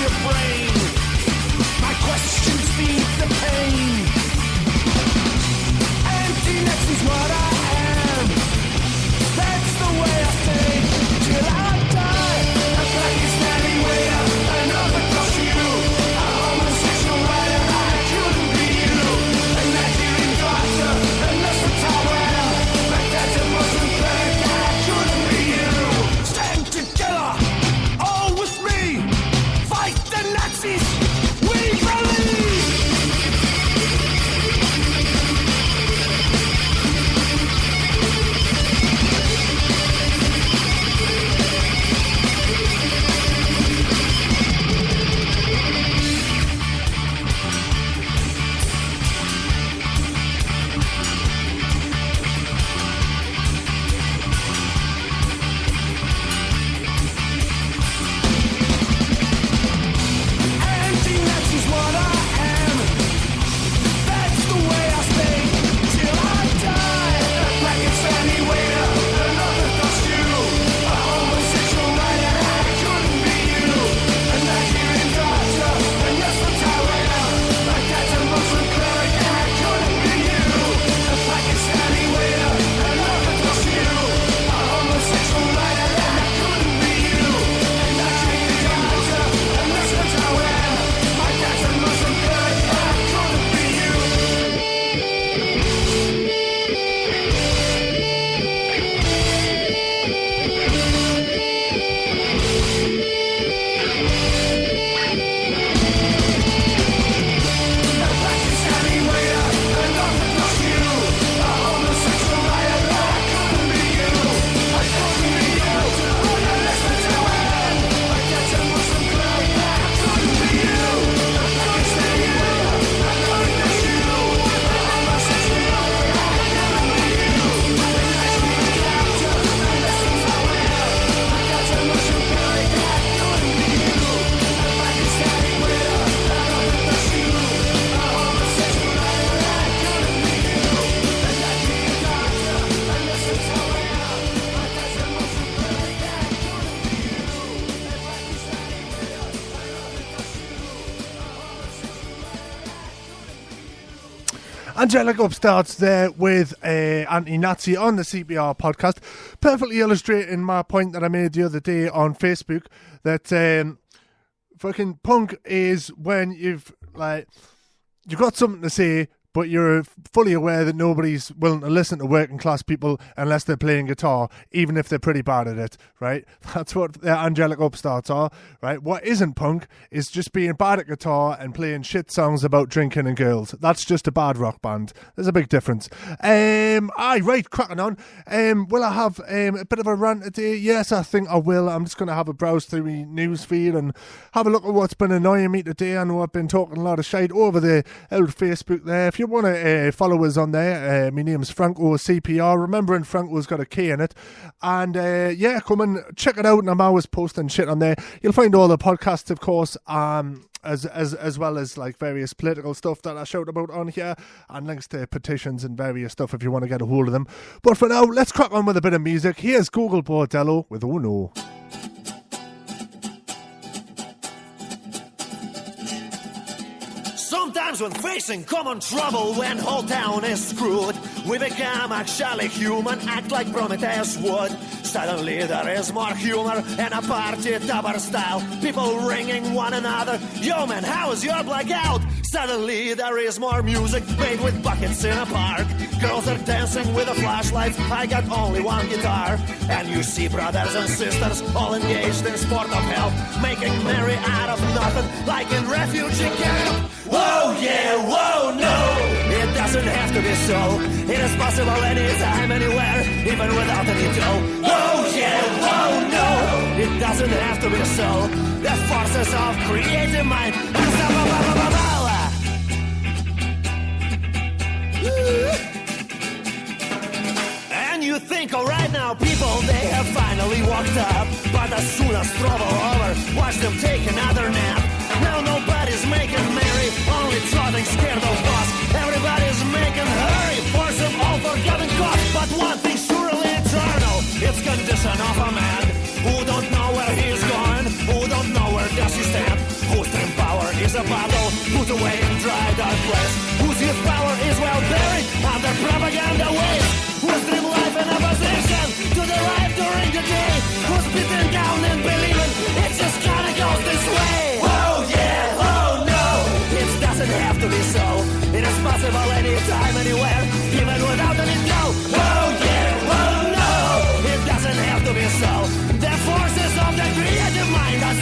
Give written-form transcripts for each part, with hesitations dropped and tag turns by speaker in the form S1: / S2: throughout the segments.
S1: your brain. My questions feed the pain. Emptiness is what I am. That's the way I stay till I die. A Pakistani waiter, another close to you. A homosexual writer, I couldn't be you. A Nigerian doctor, a mistletoe wearer. My dad's a Muslim cleric, I couldn't be you. Stand together, all with me. Fight the Nazis, we believe. Emptiness is what I am. That's the way I stay till I die. A Pakistani waiter, another costume. A homosexual writer, I couldn't be you. A Nigerian doctor, a mistletoe wearer. My dad's a Muslim cleric, I couldn't be you. A Pakistani waiter, another costume. A homosexual writer, I couldn't be you. A Nigerian doctor, a mistletoe wearer. My dad's a Muslim cleric, I couldn't be you. A Pakistani waiter, another costume. A homosexual writer, I couldn't be you. I couldn't be you. A mistletoe wearer. My dad's a Muslim cleric, I couldn't be you. A Pakistani waiter, another costume. A homosexual writer, I couldn't be you. A Nigerian doctor, a mistletoe wearer. My dad's a Muslim cleric, I couldn't be you. A Pakistani waiter, another costume. A homosexual writer, I couldn't be you. A Nigerian doctor, a mistletoe wearer. My dad's a Muslim cleric, I couldn't be you. A Pakistani waiter, another costume.
S2: Angelic Upstarts there with Anti-Nazi on the CPR podcast, perfectly illustrating my point that I made the other day on Facebook, that fucking punk is when you've got something to say, but you're fully aware that nobody's willing to listen to working class people unless they're playing guitar, even if they're pretty bad at it, right? That's what the Angelic Upstarts are, right? What isn't punk is just being bad at guitar and playing shit songs about drinking and girls. That's just a bad rock band. There's a big difference. Right, cracking on. Will I have a bit of a rant today? Yes, I think I will. I'm just going to have a browse through my news feed and have a look at what's been annoying me today. I know I've been talking a lot of shite over the old Facebook there. If you want to follow us on there, my name's Franco CPR, remembering Franco's got a K in it, and come and check it out, and I'm always posting shit on there. You'll find all the podcasts, of course, as well as like various political stuff that I shout about on here, and links to petitions and various stuff if you want to get a hold of them. But for now, let's crack on with a bit of music. Here's Google Bordello with Oh No.
S1: Sometimes when facing common trouble, when whole town is screwed, we become actually human, act like Prometheus would. Suddenly there is more humor in a party topper style. People ringing one another, yo man, how is your blackout? Suddenly there is more music made with buckets in a park. Girls are dancing with a flashlight, I got only one guitar. And you see brothers and sisters all engaged in sport of hell, making merry out of nothing like in refugee camp. Whoa, yeah, whoa, no, it doesn't have to be so. It is possible anytime, anywhere, even without any dough. Whoa, yeah, whoa, no, it doesn't have to be so. The forces of creative mind. And you think, alright now, people, they have finally woke up. But as soon as trouble over, watch them take another nap. Now nobody's making merry, only trotting scared of boss. Everybody's making hurry for some all-forgotten cause. But one thing's surely eternal, it's condition of a man who don't know where he's going, who don't know where does he stand, is a bottle put away in dry dark place, whose youth power is well buried under propaganda waves, whose dream life in opposition to the right during the day, who's beaten down and believing it just kinda goes this way. Oh yeah, oh no, it doesn't have to be so. It is possible anytime, anywhere, even without any go. Oh yeah, oh no, it doesn't have to be so. The forces of the creative mind are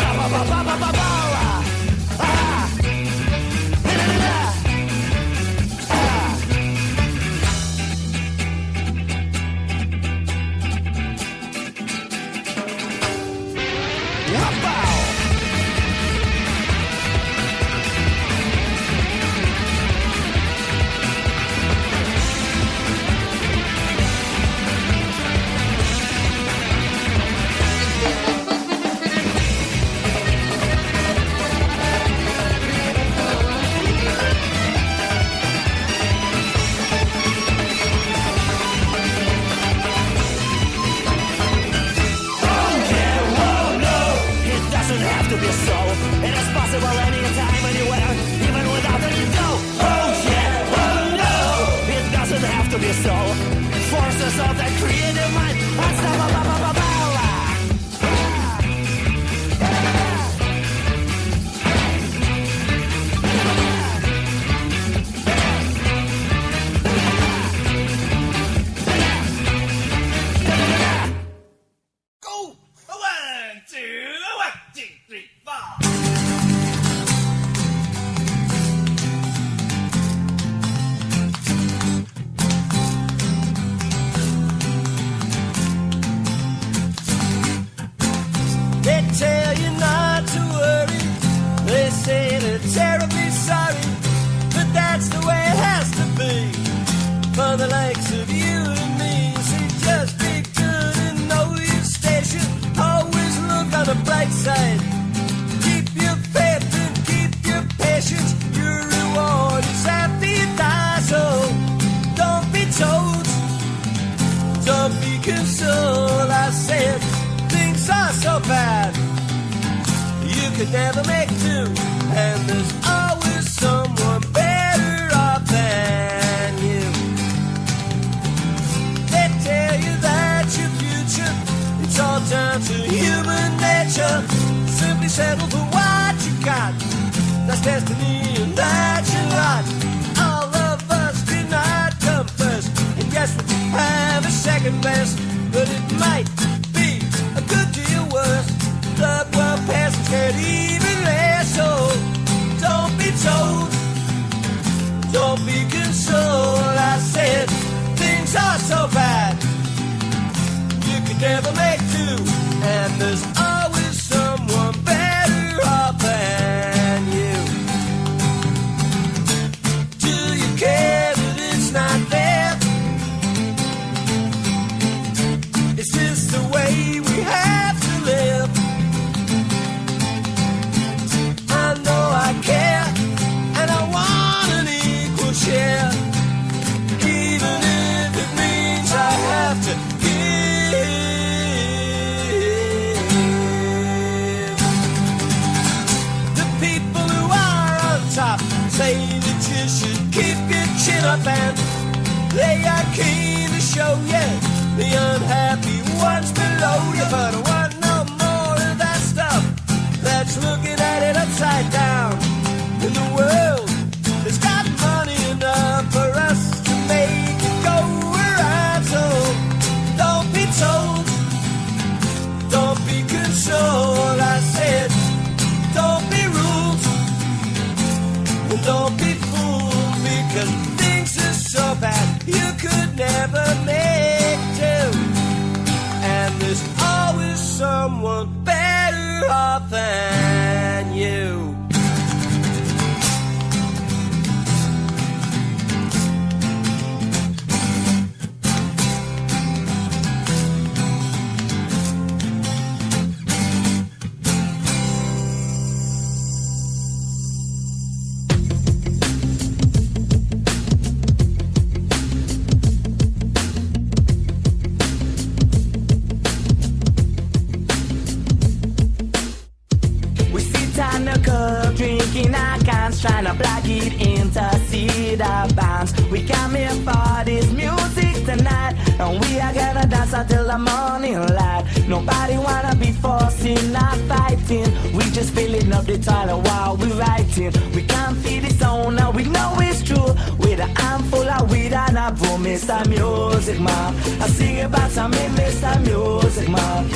S3: drinking, I trying to plug it into cedar bands. We come here for this music tonight, and we are gonna dance until the morning light. Nobody wanna be forcing or fighting. We just filling up the toilet while we writing. We can't feel the sound, now we know it's true. With a handful of weed and a broom, Mr. Music Man. I sing about some Mr. Music Man.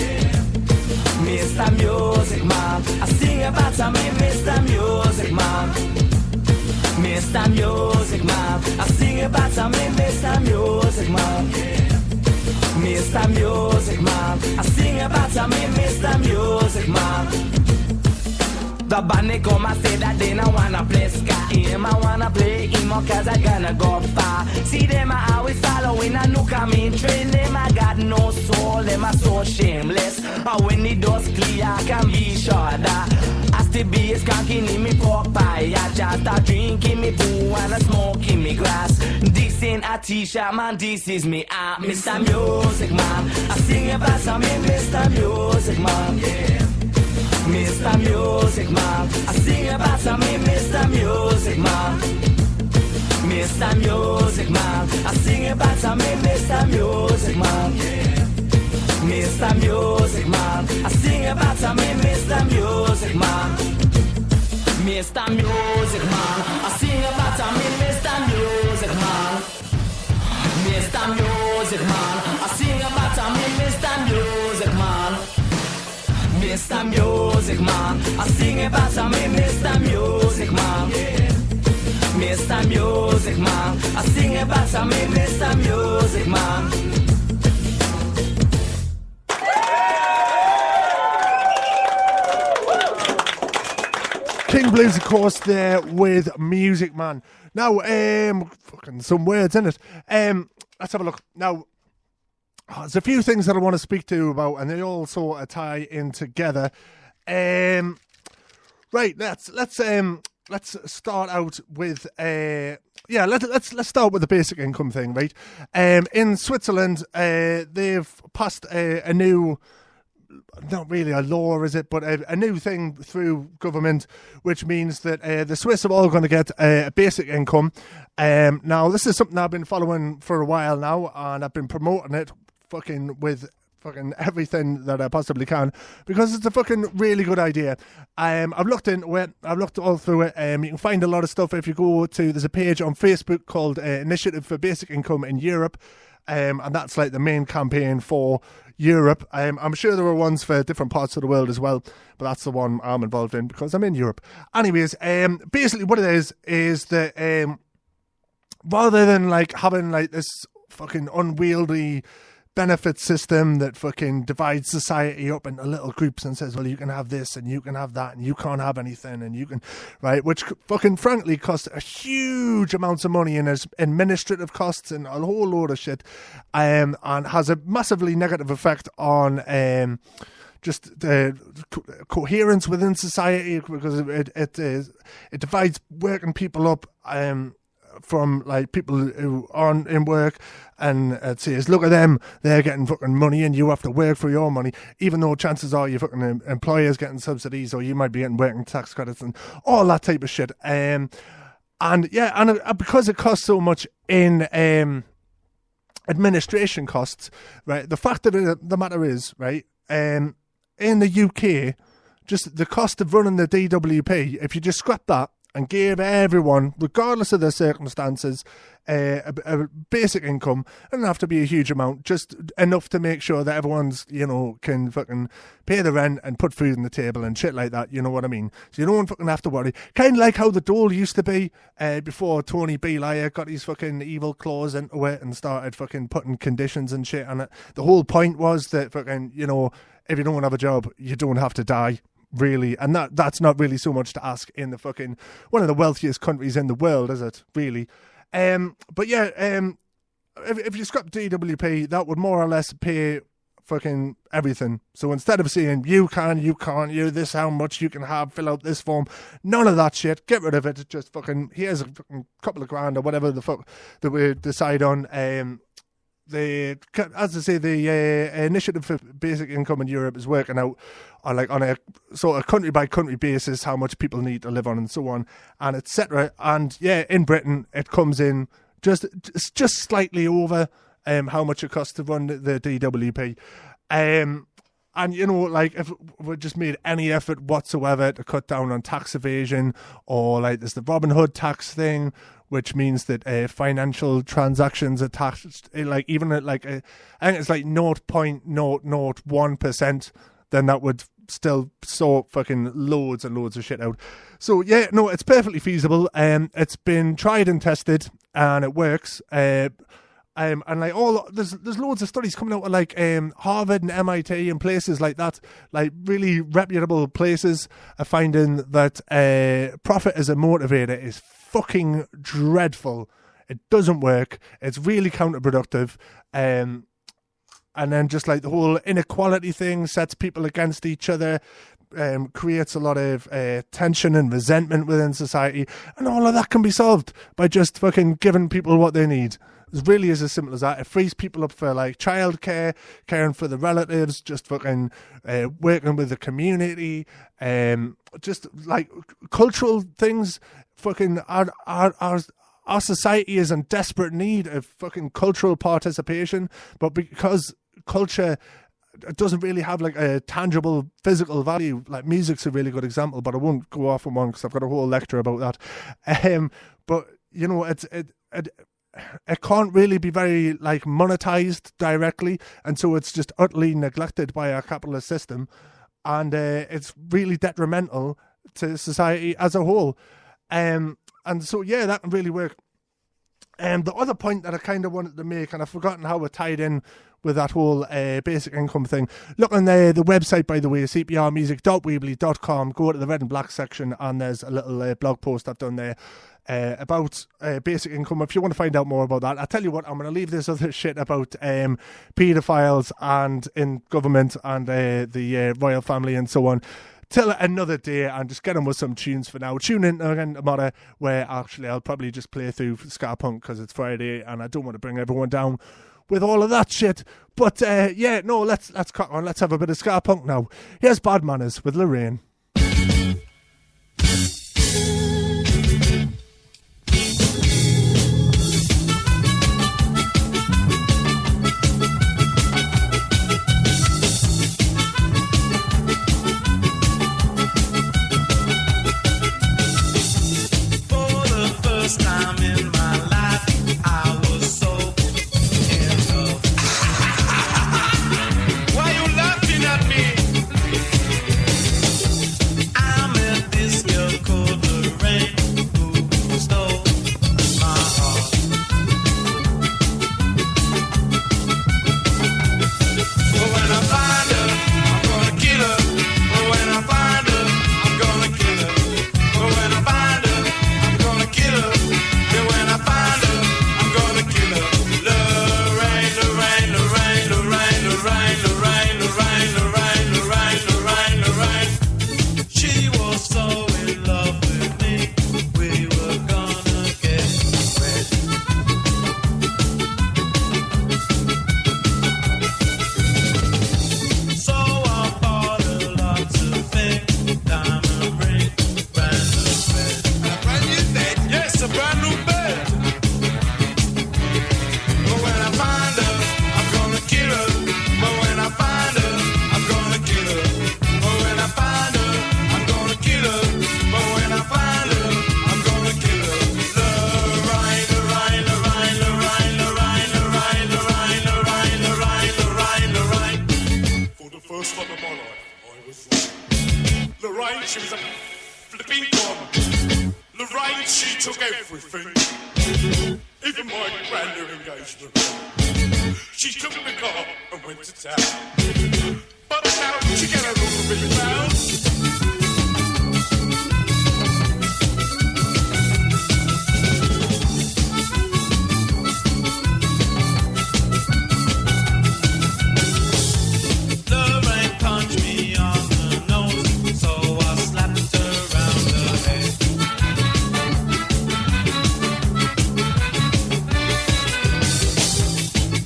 S3: Mr. Music Man. I sing about some Mr. Music Man. Mr. Music Man. I sing about some Mr. Music Man. Mr. Music Man. I sing about some Mr. Music Man. The band they come and say that they don't wanna play ska him. I wanna play emo cause I gonna go far. See them I always following a new coming train. Them I got no soul, them I so shameless. And when the dust clear I can be sure that as the bass skanking in me pork pie, I just start drinking me poo and I smoking me grass. This ain't a t-shirt man, this is me, I'm Mr. Music Man. I sing about some Mr. Music Man, yeah. Mr. Music Man. I sing about some Mr. Music Man. Mr. Music Man. I sing about some Mr. Music Man. Mr. Music Man. I sing about some Mr. Music Man. Mr. Music Man. I sing about some Mr. Music Man. Mr. Music Man. I sing about some Mr. Music Man. Mr. Music Man, I sing about some Mr. Music Man. Mr. Music Man, I sing about some Mr. Music Man.
S2: King Blues, of course, there with Music Man. Now, fucking some words in it. Let's have a look. Now, there's a few things that I want to speak to you about, and they all sort of tie in together. Right, let's start out with let's start with the basic income thing, right? In Switzerland, they've passed a new, not really a law, is it, but a new thing through government, which means that the Swiss are all going to get a basic income. Now, this is something I've been following for a while now, and I've been promoting it with everything that I possibly can, because it's a fucking really good idea. I've looked into it, I've looked all through it. You can find a lot of stuff if you go to, there's a page on Facebook called Initiative for Basic Income in Europe, and that's like the main campaign for Europe. I'm sure there are ones for different parts of the world as well, but that's the one I'm involved in because I'm in Europe. Anyways, basically what it is that rather than like having like this fucking unwieldy benefit system that fucking divides society up into little groups and says, well, you can have this and you can have that and you can't have anything and you can, right, which fucking frankly costs a huge amounts of money in administrative costs and a whole load of shit, and has a massively negative effect on just the coherence within society, because it divides working people up from like people who aren't in work, and it says, look at them, they're getting fucking money and you have to work for your money, even though chances are your fucking employer's getting subsidies, or you might be getting working tax credits and all that type of shit. And because it costs so much in administration costs, right, the fact of the matter is, right, in the UK, just the cost of running the DWP, if you just scrap that and gave everyone, regardless of their circumstances, a basic income, it doesn't have to be a huge amount, just enough to make sure that everyone's, can fucking pay the rent and put food on the table and shit like that, you know what I mean? So you don't fucking have to worry. Kind of like how the dole used to be before Tony Belier got his fucking evil claws into it and started fucking putting conditions and shit on it. The whole point was that fucking, if you don't have a job, you don't have to die. Really, and that's not really so much to ask in the fucking one of the wealthiest countries in the world, is it? Really, but yeah, if you scrap DWP, that would more or less pay fucking everything. So instead of saying you can't, this how much you can have, fill out this form, none of that shit. Get rid of it. Just fucking here's a fucking couple of grand or whatever the fuck that we decide on. as I say, the initiative for basic income in Europe is working out on a sort of country by country basis how much people need to live on and so on and etc. And yeah, in Britain it comes in just slightly over how much it costs to run the DWP. And, you know, like, if we just made any effort whatsoever to cut down on tax evasion, or, like, there's the Robin Hood tax thing, which means that financial transactions are taxed, like, even at, like, I think it's, like, 0.001%, then that would still sort fucking loads and loads of shit out. So, yeah, no, it's perfectly feasible. It's been tried and tested, and it works. And like there's loads of studies coming out of like Harvard and MIT and places like that, like really reputable places, are finding that profit as a motivator is fucking dreadful. It doesn't work. It's really counterproductive. And then just like the whole inequality thing sets people against each other, creates a lot of tension and resentment within society, and all of that can be solved by just fucking giving people what they need. It really is as simple as that. It frees people up for like childcare, caring for the relatives, just fucking working with the community, just like cultural things. Fucking our society is in desperate need of fucking cultural participation, but because culture doesn't really have like a tangible physical value, like music's a really good example, but I won't go off on one because I've got a whole lecture about that. But you know, it can't really be very like monetized directly, and so it's just utterly neglected by our capitalist system, and it's really detrimental to society as a whole. And so yeah, that can really work. The other point that I kind of wanted to make, and I've forgotten how it tied in with that whole basic income thing. Look on the website, by the way, cprmusic.weebly.com. Go to the red and black section, and there's a little blog post I've done there about basic income. If you want to find out more about that, I tell you what, I'm going to leave this other shit about paedophiles and in government and the royal family and so on till another day, and just get on with some tunes for now. Tune in again tomorrow, where actually I'll probably just play through ska punk because it's Friday and I don't want to bring everyone down with all of that shit. But yeah, no, let's cut on. Let's have a bit of ska punk now. Here's Bad Manners with Lorraine.
S4: Time in my life, I was so in love. Why you laughing at me? I met this girl called Lorraine, who stole my heart. But when I find her, I'm gonna kill her. But when I find her, I'm gonna kill her. But when I find her, I'm gonna kill her. She was a flipping bomb. Lorraine, she took everything, even my brand new engagement. She took the car and went to town, but now she get her all really round.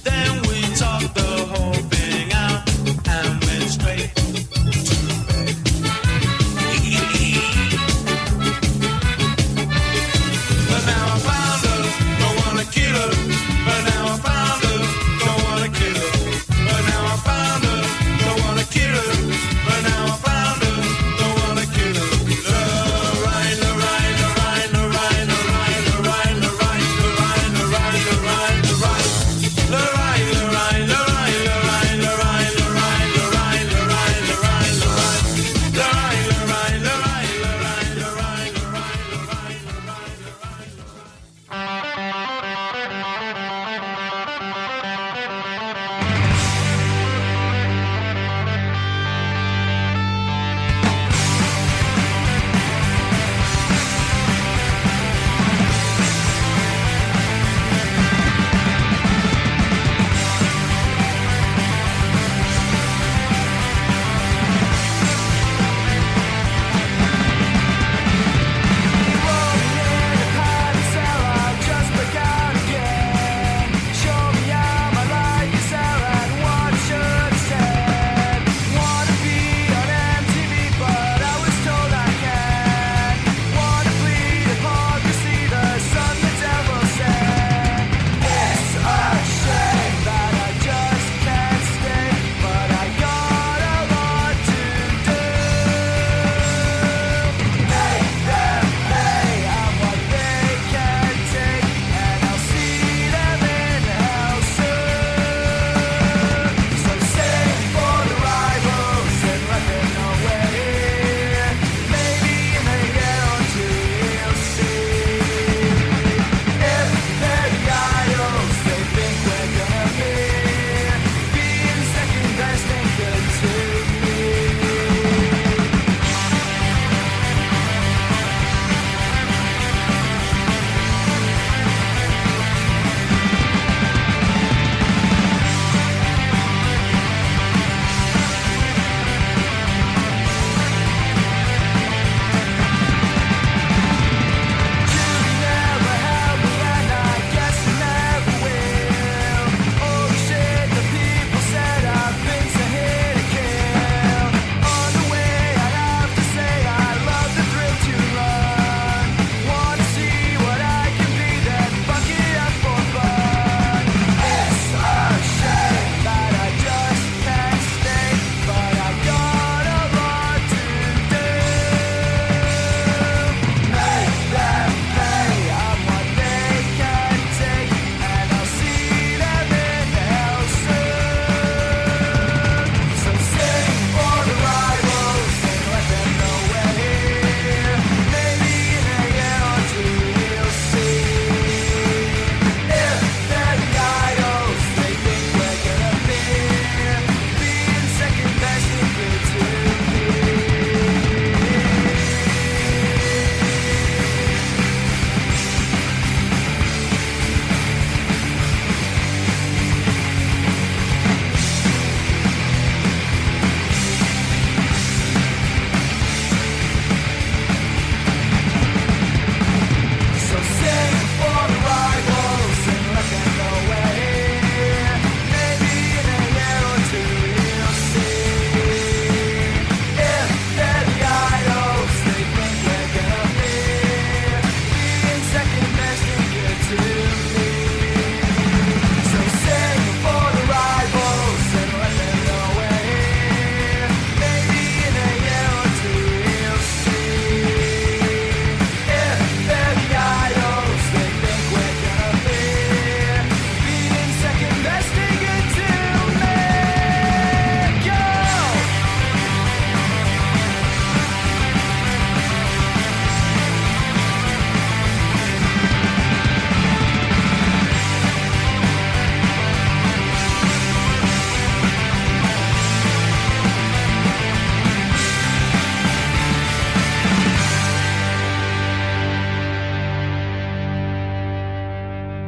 S4: Then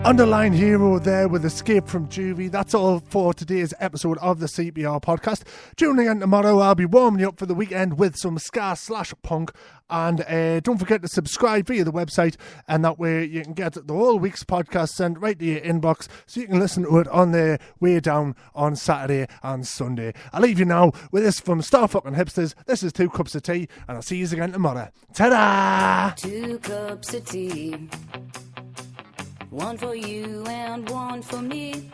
S2: Underline Hero there with Escape from Juvie. That's all for today's episode of the CPR podcast. Tuning in tomorrow, I'll be warming you up for the weekend with some ska/punk. And don't forget to subscribe via the website, and that way you can get the whole week's podcast sent right to your inbox so you can listen to it on the way down on Saturday and Sunday. I'll leave you now with this from Star Fucking Hipsters. This is 2 Cups of Tea, and I'll see you again tomorrow. Ta-da!
S5: 2 cups of tea, one for you and one for me.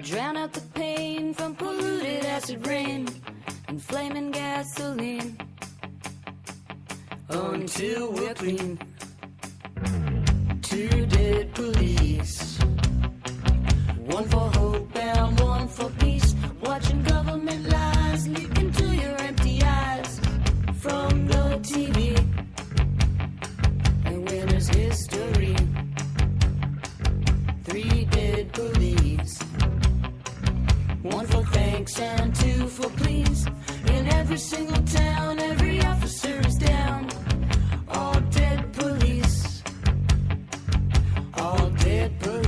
S5: Drown out the pain from polluted acid rain and flaming gasoline until we're clean. 2 dead police, one for hope and one for peace. Watching government lies leak into your empty eyes from the TV. And when there's history, 3 dead police, one for thanks and 2 for please. In every single town, every officer is down. All dead police, all dead police.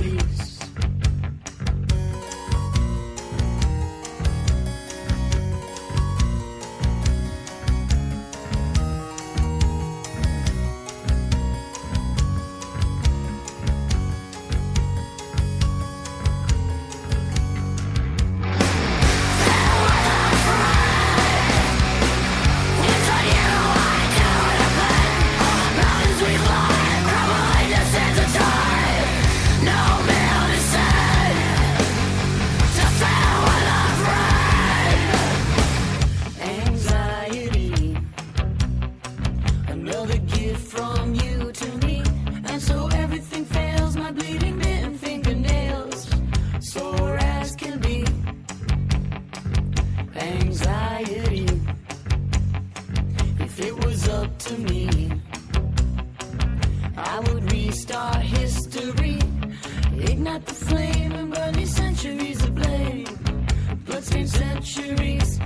S5: Anxiety, if it was up to me, I would restart history, ignite the flame and burn these centuries of blame. Bloodstained centuries,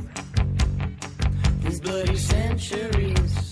S5: these bloody centuries.